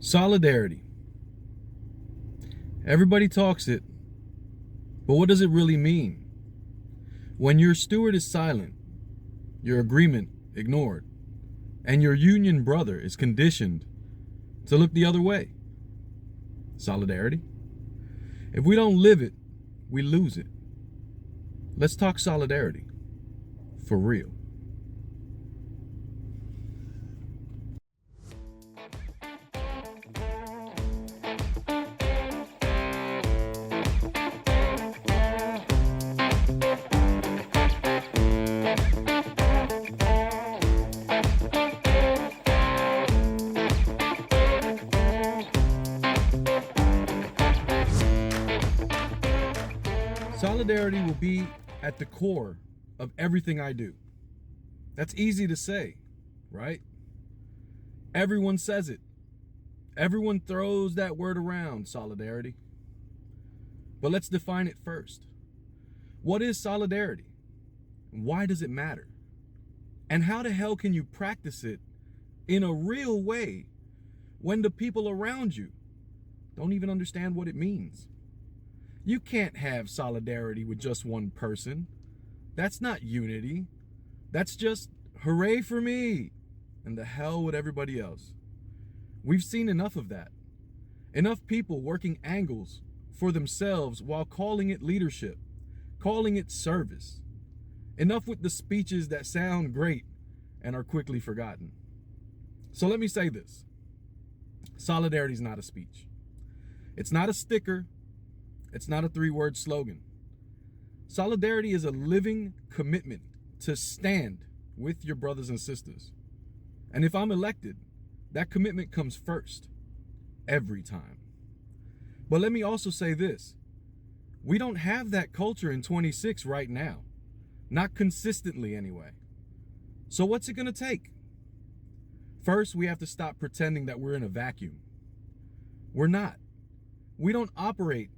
Solidarity. Everybody talks it, but what does it really mean? When your steward is silent, your agreement ignored, and your union brother is conditioned to look the other way. Solidarity. If we don't live it, we lose it. Let's talk solidarity. For real. Solidarity will be at the core of everything I do. That's easy to say, right? Everyone says it. Everyone throws that word around, solidarity. But let's define it first. What is solidarity? Why does it matter? And how the hell can you practice it in a real way when the people around you don't even understand what it means? You can't have solidarity with just one person. That's not unity. That's just hooray for me and the hell with everybody else. We've seen enough of that. Enough people working angles for themselves while calling it leadership, calling it service. Enough with the speeches that sound great and are quickly forgotten. So let me say this. Solidarity is not a speech. It's not a sticker. It's not a 3-word slogan. Solidarity is a living commitment to stand with your brothers and sisters. And if I'm elected, that commitment comes first, every time. But let me also say this. We don't have that culture in 26 right now. Not consistently anyway. So what's it gonna take? First, we have to stop pretending that we're in a vacuum. We're not. We don't operate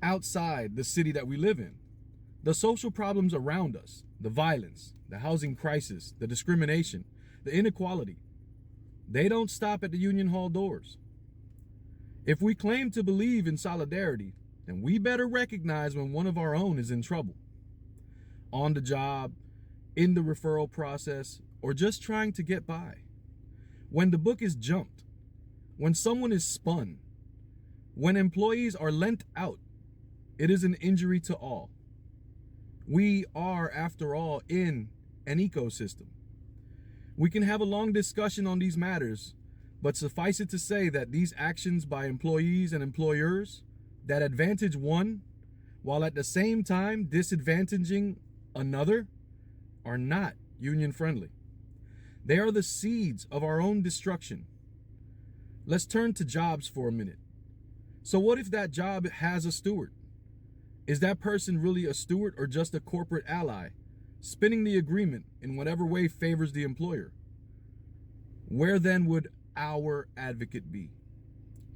outside the city that we live in. The social problems around us, the violence, the housing crisis, the discrimination, the inequality, they don't stop at the Union Hall doors. If we claim to believe in solidarity, then we better recognize when one of our own is in trouble. On the job, in the referral process, or just trying to get by. When the book is jumped, when someone is spun, when employees are lent out, it is an injury to all. We are, after all, in an ecosystem. We can have a long discussion on these matters, but suffice it to say that these actions by employees and employers that advantage one, while at the same time disadvantaging another, are not union friendly. They are the seeds of our own destruction. Let's turn to jobs for a minute. So what if that job has a steward? Is that person really a steward or just a corporate ally, spinning the agreement in whatever way favors the employer? Where then would our advocate be?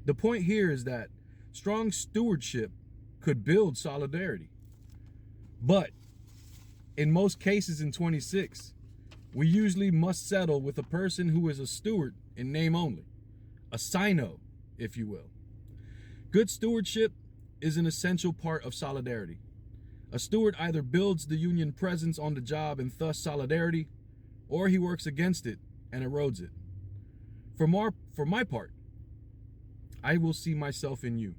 The point here is that strong stewardship could build solidarity. But in most cases in 26, we usually must settle with a person who is a steward in name only, a sino, if you will. Good stewardship is an essential part of solidarity. A steward either builds the union presence on the job and thus solidarity, or he works against it and erodes it. For my part, I will see myself in you.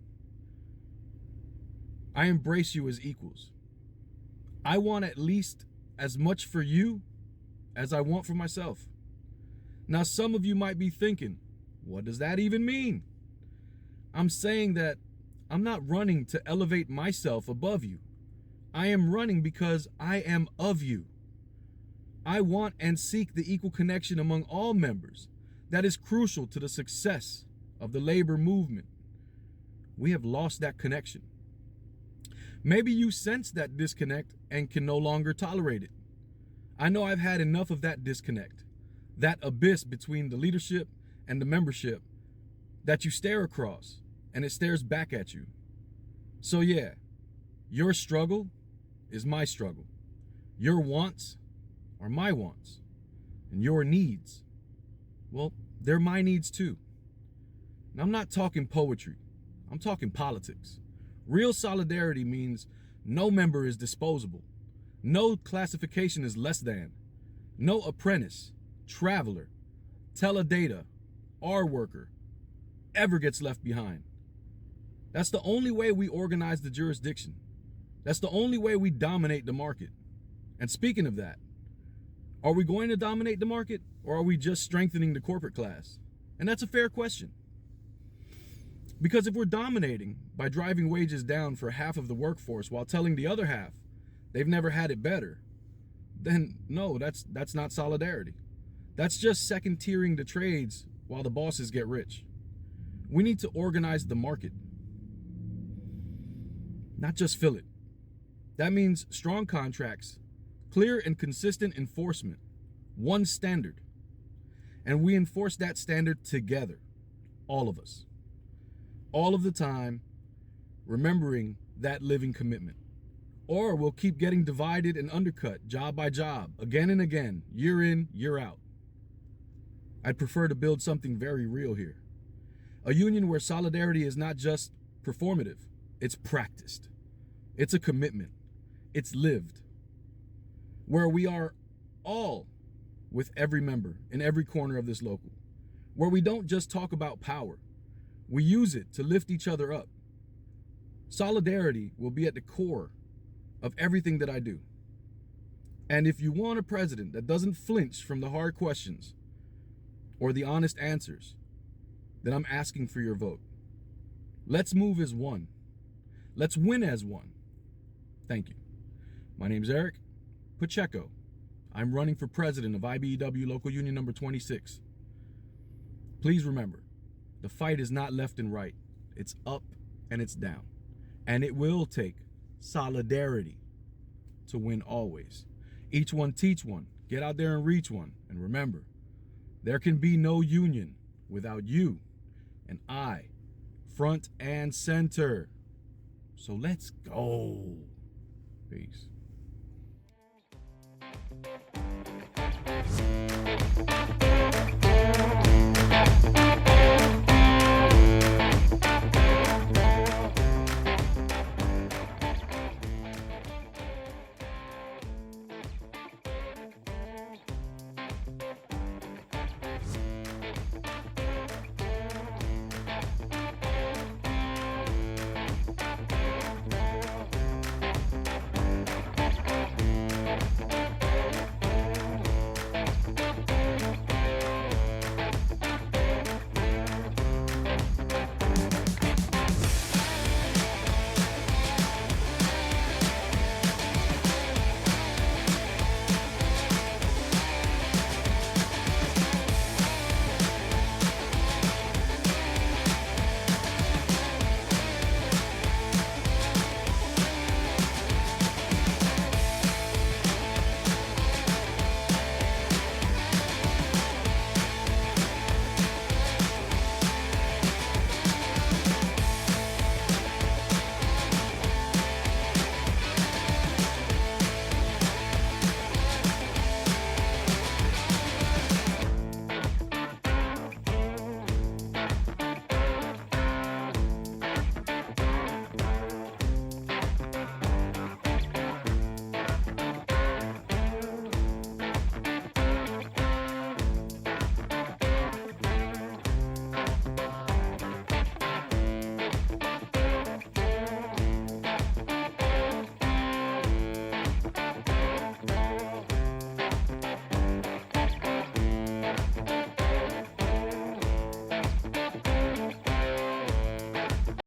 I embrace you as equals. I want at least as much for you as I want for myself. Now, some of you might be thinking, what does that even mean? I'm saying that I'm not running to elevate myself above you. I am running because I am of you. I want and seek the equal connection among all members that is crucial to the success of the labor movement. We have lost that connection. Maybe you sense that disconnect and can no longer tolerate it. I know I've had enough of that disconnect, that abyss between the leadership and the membership that you stare across and it stares back at you. So yeah, your struggle is my struggle. Your wants are my wants. And your needs, well, they're my needs too. And I'm not talking poetry. I'm talking politics. Real solidarity means no member is disposable. No classification is less than. No apprentice, traveler, teledata, R worker ever gets left behind. That's the only way we organize the jurisdiction. That's the only way we dominate the market. And speaking of that, are we going to dominate the market, or are we just strengthening the corporate class? And that's a fair question. Because if we're dominating by driving wages down for half of the workforce while telling the other half they've never had it better, then no, that's not solidarity. That's just second tiering the trades while the bosses get rich. We need to organize the market, not just fill it. That means strong contracts, clear and consistent enforcement, one standard. And we enforce that standard together, all of us. All of the time, remembering that living commitment. Or we'll keep getting divided and undercut job by job, again and again, year in, year out. I'd prefer to build something very real here. A union where solidarity is not just performative, it's practiced. It's a commitment. It's lived. Where we are all with every member in every corner of this local. Where we don't just talk about power, we use it to lift each other up. Solidarity will be at the core of everything that I do. And if you want a president that doesn't flinch from the hard questions or the honest answers, then I'm asking for your vote. Let's move as one. Let's win as one. Thank you. My name's Eric Pacheco. I'm running for president of IBEW Local Union number 26. Please remember, the fight is not left and right. It's up and it's down. And it will take solidarity to win always. Each one teach one. Get out there and reach one. And remember, there can be no union without you and I, front and center. So let's go. Peace.